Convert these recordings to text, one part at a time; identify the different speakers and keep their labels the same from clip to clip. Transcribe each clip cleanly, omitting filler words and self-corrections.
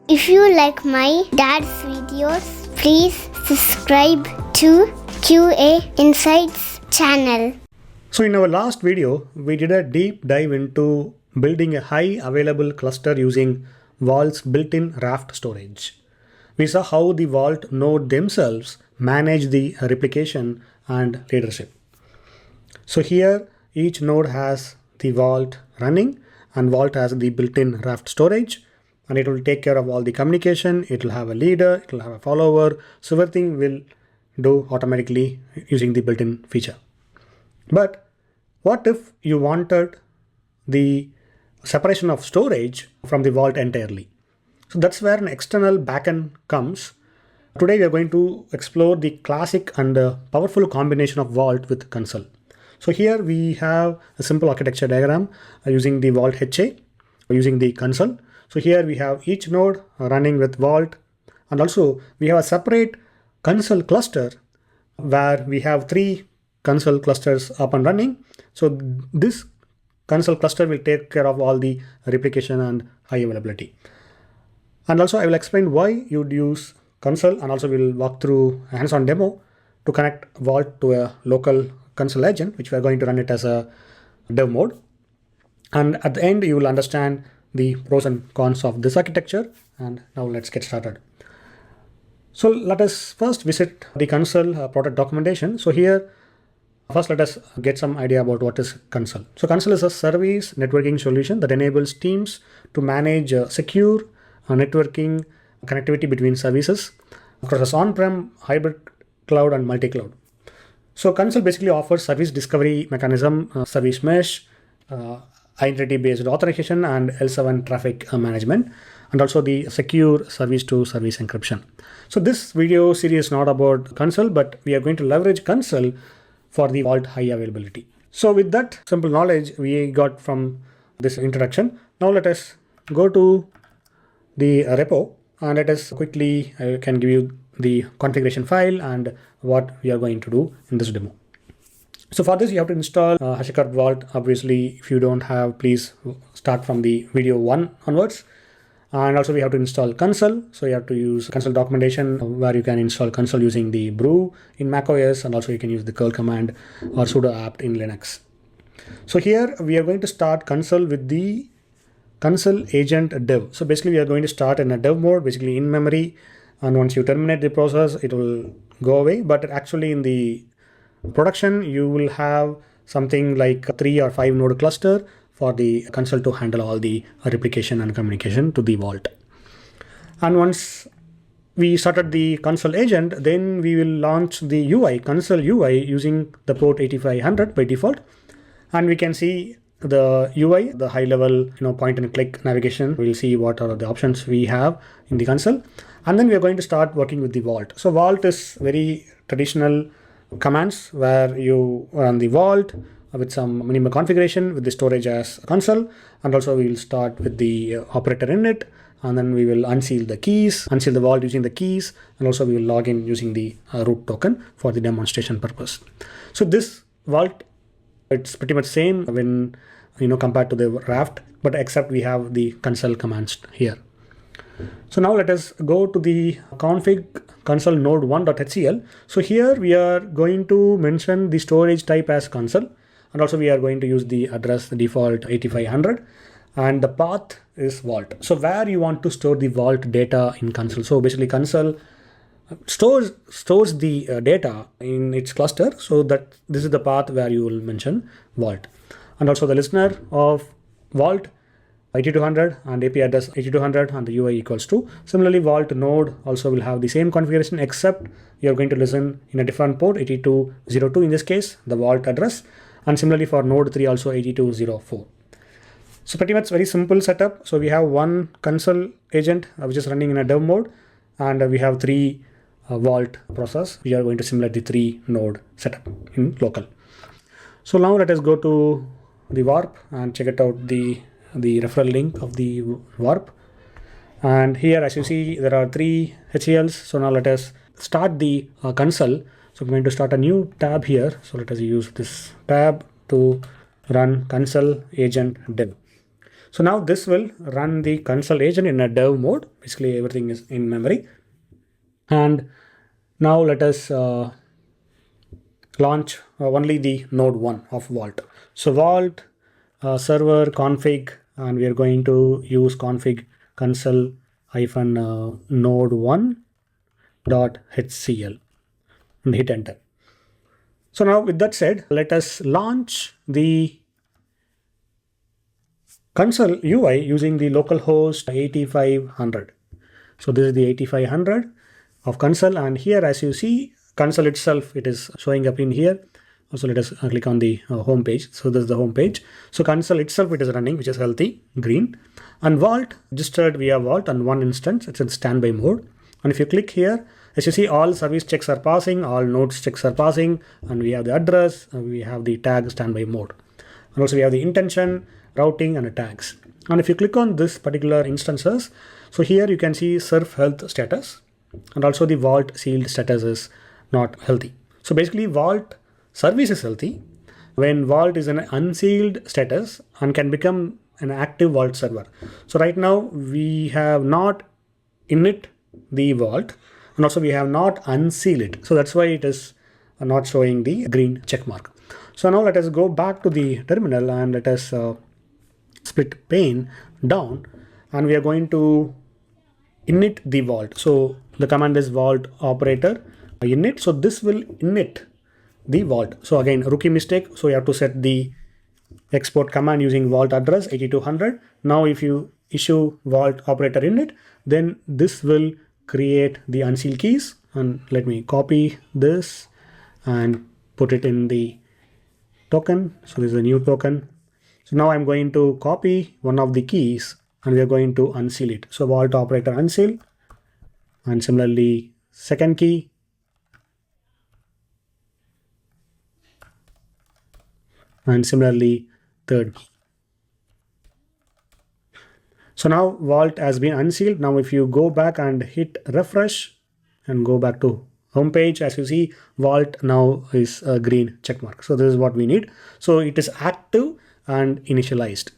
Speaker 1: If you like my dad's videos, please subscribe to QA Insights channel.
Speaker 2: So in our last video, we did a deep dive into building a high available cluster using Vault's built-in Raft storage. We saw how the Vault node themselves manage the replication and leadership. So here each node has the Vault running and Vault has the built-in Raft storage, and it will take care of all the communication. It will have a leader, it will have a follower, so everything will do automatically using the built-in feature. But what if you wanted the separation of storage from the Vault entirely? So that's where an external backend comes. Today we are going to explore the classic and powerful combination of Vault with Consul. So here we have a simple architecture diagram using the Vault HA, using the Consul. So here we have each node running with Vault, and also we have a separate Consul cluster where we have 3 Consul clusters up and running. So this Consul cluster will take care of all the replication and high availability. And also I will explain why you'd use Consul, and also we'll walk through a hands-on demo to connect Vault to a local Consul agent, which we are going to run it as a dev mode. And at the end, you will understand the pros and cons of this architecture. And now let's get started. So let us first visit the Consul product documentation. So here, first let us get some idea about what is Consul. So Consul is a service networking solution that enables teams to manage secure networking connectivity between services across on-prem, hybrid cloud, and multi-cloud. So Consul basically offers service discovery mechanism, service mesh, identity-based authentication, and L7 traffic management, and also the secure service-to-service encryption. So this video series is not about Consul, but we are going to leverage Consul for the Vault high availability. So with that simple knowledge we got from this introduction, now let us go to the repo and let us quickly, I can give you the configuration file and what we are going to do in this demo. So for this you have to install HashiCorp Vault. Obviously if you don't have, please start from the video 1 onwards. And also we have to install Consul. So you have to use Consul documentation where you can install Consul using the brew in macOS, and also you can use the curl command or sudo apt in Linux. So here we are going to start Consul with the Consul agent dev. So basically we are going to start in a dev mode, basically in memory, and once you terminate the process it will go away. But actually in the production you will have something like a 3 or 5 node cluster for the Consul to handle all the replication and communication to the Vault. And once we started the Consul agent, then we will launch the UI, Consul UI, using the port 8500 by default. And we can see the UI, the high level, point and click navigation. We'll see what are the options we have in the Consul. And then we are going to start working with the Vault. So Vault is very traditional commands where you run the Vault with some minimal configuration with the storage as Consul, and also we will start with the operator init, and then we will unseal the keys, unseal the Vault using the keys, and also we will log in using the root token for the demonstration purpose. So this Vault, it's pretty much same when compared to the Raft, but except we have the Consul commands here. So now let us go to the config Consul node1.htcl. So here we are going to mention the storage type as Consul, and also we are going to use the address, the default 8500, and the path is Vault. So where you want to store the Vault data in Consul. So basically Consul stores the data in its cluster, so that this is the path where you will mention Vault. And also the listener of Vault 8200 and AP address 8200 and the UI equals to. Similarly, Vault node also will have the same configuration, except you're going to listen in a different port, 8202 in this case, the Vault address. And similarly for node 3 also 8204. So pretty much very simple setup. So we have one Consul agent which is running in a dev mode, and we have 3 Vault process. We are going to simulate the 3 node setup in local. So now let us go to the warp and check it out, the referral link of the warp. And here as you see there are 3 HCLs. So now let us start the Consul. So I'm going to start a new tab here. So let us use this tab to run Consul agent dev. So now this will run the console agent in a dev mode. Basically everything is in memory. And now let us launch only the node 1 of Vault. So Vault server config, and we are going to use config console hyphen node 1 dot HCL and hit enter. So now with that said, let us launch the console UI using the localhost 8500. So this is the 8500 of console, and here as you see console itself, it is showing up in here. Also let us click on the home page. So this is the home page. So console itself, it is running, which is healthy, green. And Vault registered via Vault on one instance, it's in standby mode. And if you click here, as you see, all service checks are passing, all nodes checks are passing, and we have the address, and we have the tag standby mode. And also we have the intention, routing, and tags. And if you click on this particular instances, so here you can see surf health status, and also the Vault sealed status is not healthy. So basically Vault service is healthy when Vault is in an unsealed status and can become an active Vault server. So right now we have not init the Vault, and also we have not unsealed it. So that's why it is not showing the green check mark. So now let us go back to the terminal and let us split pane down, and we are going to init the Vault. So the command is Vault operator init. So this will init the Vault. So again, rookie mistake. So you have to set the export command using Vault address 8200. Now if you issue Vault operator init, then this will create the unseal keys. And let me copy this and put it in the token. So this is a new token. So now I'm going to copy one of the keys and we are going to unseal it. So Vault operator unseal, and similarly second key, and similarly third key. So now Vault has been unsealed. Now if you go back and hit refresh and go back to home page, as you see, Vault now is a green check mark. So this is what we need. So it is active and initialized.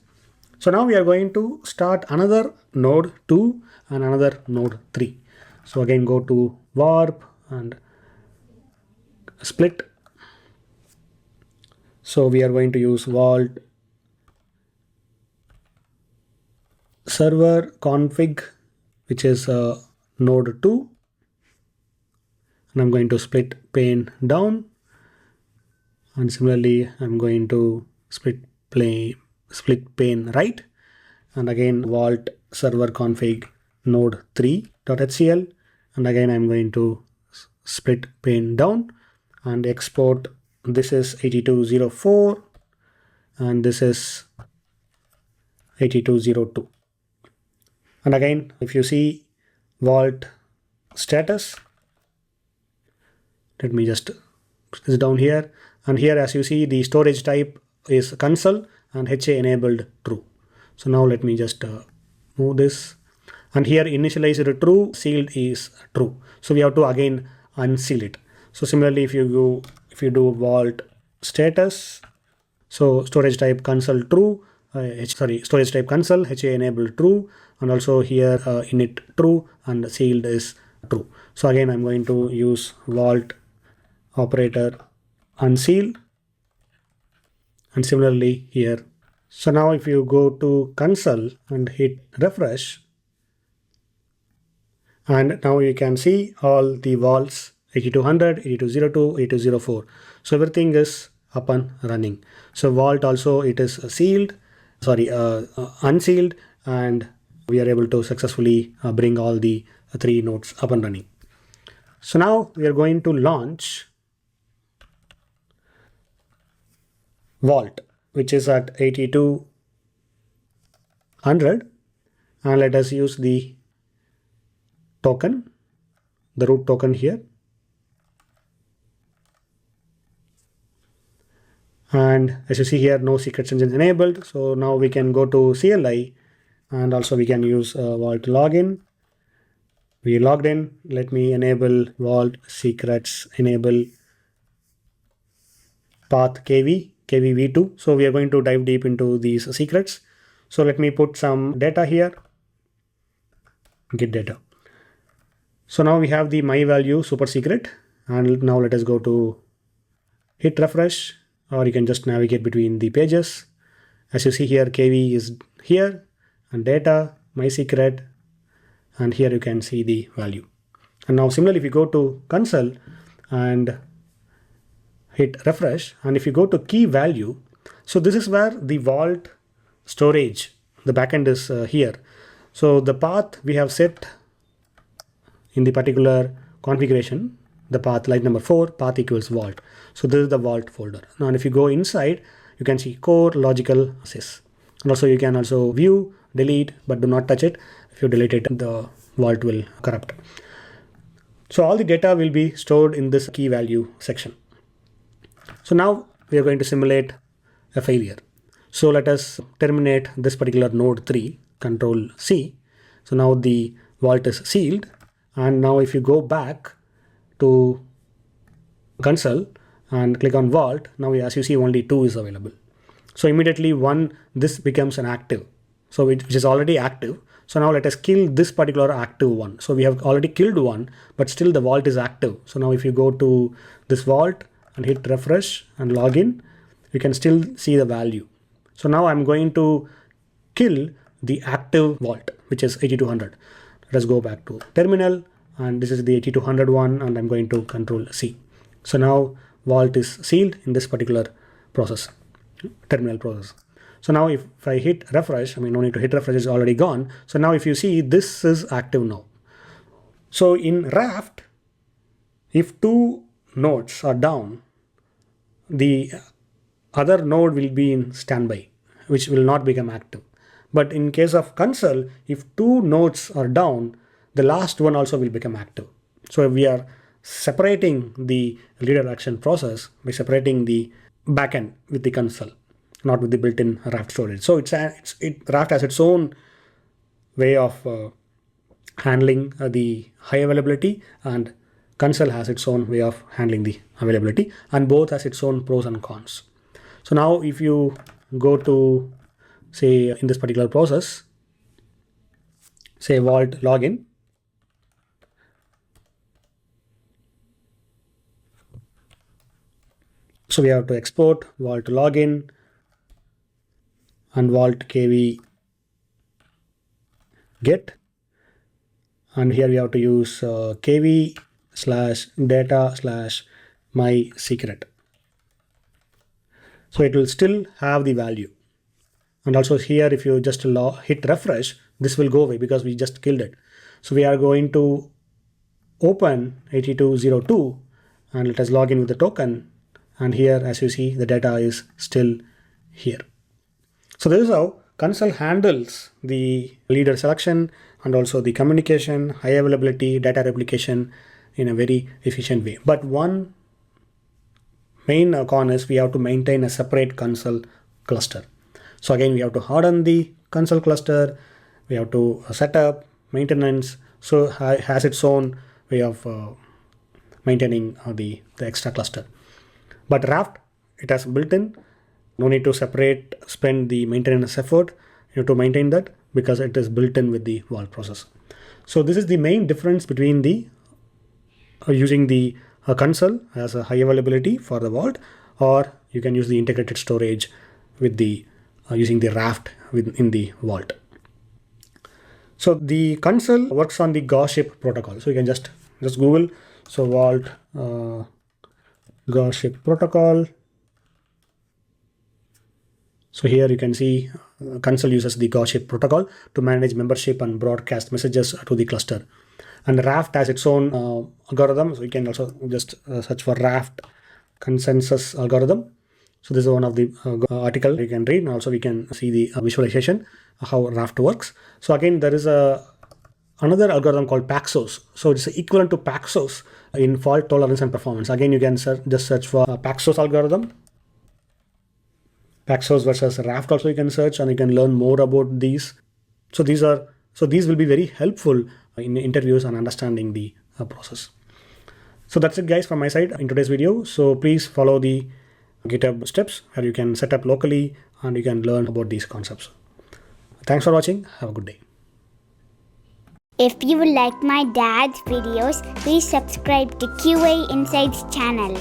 Speaker 2: So now we are going to start another node 2 and another node 3. So again, go to warp and split. So we are going to use Vault server config, which is node 2, and I'm going to split pane down, and similarly I'm going to split pane right, and again Vault server config node 3.htcl, and again I'm going to split pane down and export. This is 8204 and this is 8202. And again, if you see Vault status, let me just put this down here, and here as you see the storage type is console and HA enabled true. So now let me just move this, and here initialize true, sealed is true. So we have to again unseal it. So similarly, if you do Vault status, so storage type console true, storage type console HA enabled true, and also here init true and sealed is true. So again I'm going to use Vault operator unseal, and similarly here. So now if you go to console and hit refresh, and now you can see all the vaults 8200, 8202, 8204. So everything is up and running. So Vault also it is sealed, unsealed, and we are able to successfully bring all the 3 nodes up and running. So now we are going to launch Vault, which is at 8200, and let us use the token, the root token here. And as you see here, no secret engine enabled. So now we can go to CLI, and also we can use Vault login. We logged in. Let me enable Vault secrets, enable path KV v2. So we are going to dive deep into these secrets. So let me put some data here, get data. So now we have the my value super secret, and now let us go to hit refresh, or you can just navigate between the pages. As you see here, KV is here, and data, my secret, and here you can see the value. And now similarly, if you go to console and hit refresh, and if you go to key value, so this is where the vault storage, the backend is here. So the path we have set in the particular configuration, the path line number 4, path equals vault. So this is the vault folder. Now if you go inside, you can see core, logical, sys. And also you can also view, delete, but do not touch it. If you delete it, the vault will corrupt. So all the data will be stored in this key value section. So now we are going to simulate a failure. So let us terminate this particular node 3, Control C. So now the vault is sealed. And now if you go back to console and click on vault, now as you see only 2 is available. So immediately this becomes an active. So which is already active. So now let us kill this particular active one. So we have already killed one, but still the vault is active. So now if you go to this vault and hit refresh and log in, you can still see the value. So now I'm going to kill the active vault, which is 8200. Let us go back to terminal, and this is the 8200 one, and I'm going to Control C. So now vault is sealed in this particular process, terminal process. So now if I hit refresh, no need to hit refresh, it's already gone. So now if you see, this is active now. So in Raft, if 2 nodes are down, the other node will be in standby, which will not become active. But in case of console, if 2 nodes are down, the last one also will become active. So we are separating the leader action process by separating the backend with the console, not with the built-in Raft storage. So Raft has its own way of handling the high availability, and console has its own way of handling the availability, and both has its own pros and cons. So now if you go to, say, in this particular process, say vault login, so we have to export vault login and vault kv get, and here we have to use kv/data/my secret. So it will still have the value. And also here, if you just hit refresh, this will go away because we just killed it. So we are going to open 8202 and let us log in with the token. And here, as you see, the data is still here. So this is how console handles the leader selection and also the communication, high availability, data replication in a very efficient way. But one main con is we have to maintain a separate console cluster. So again, we have to harden the console cluster, we have to set up maintenance. So it has its own way of maintaining the extra cluster. But Raft, it has built-in, no need to spend the maintenance effort to maintain that because it is built in with the vault process. So this is the main difference between the using the console as a high availability for the vault, or you can use the integrated storage with the using the Raft within the vault. So the console works on the Goship protocol. So you can just Google vault Goship protocol. So here you can see console uses the Goship protocol to manage membership and broadcast messages to the cluster. And Raft has its own algorithm. So you can also just search for Raft consensus algorithm. So this is one of the article you can read, and also we can see the visualization how Raft works. So again, there is another algorithm called Paxos. So it's equivalent to Paxos in fault tolerance and performance. Again, you can just search for Paxos algorithm. Paxos versus Raft also you can search, and you can learn more about these. So these will be very helpful in interviews and understanding the process. So that's it, guys, from my side in today's video. So please follow the GitHub steps where you can set up locally and you can learn about these concepts. Thanks for watching. Have a good day.
Speaker 1: If you like my dad's videos, please subscribe to QA Insights channel.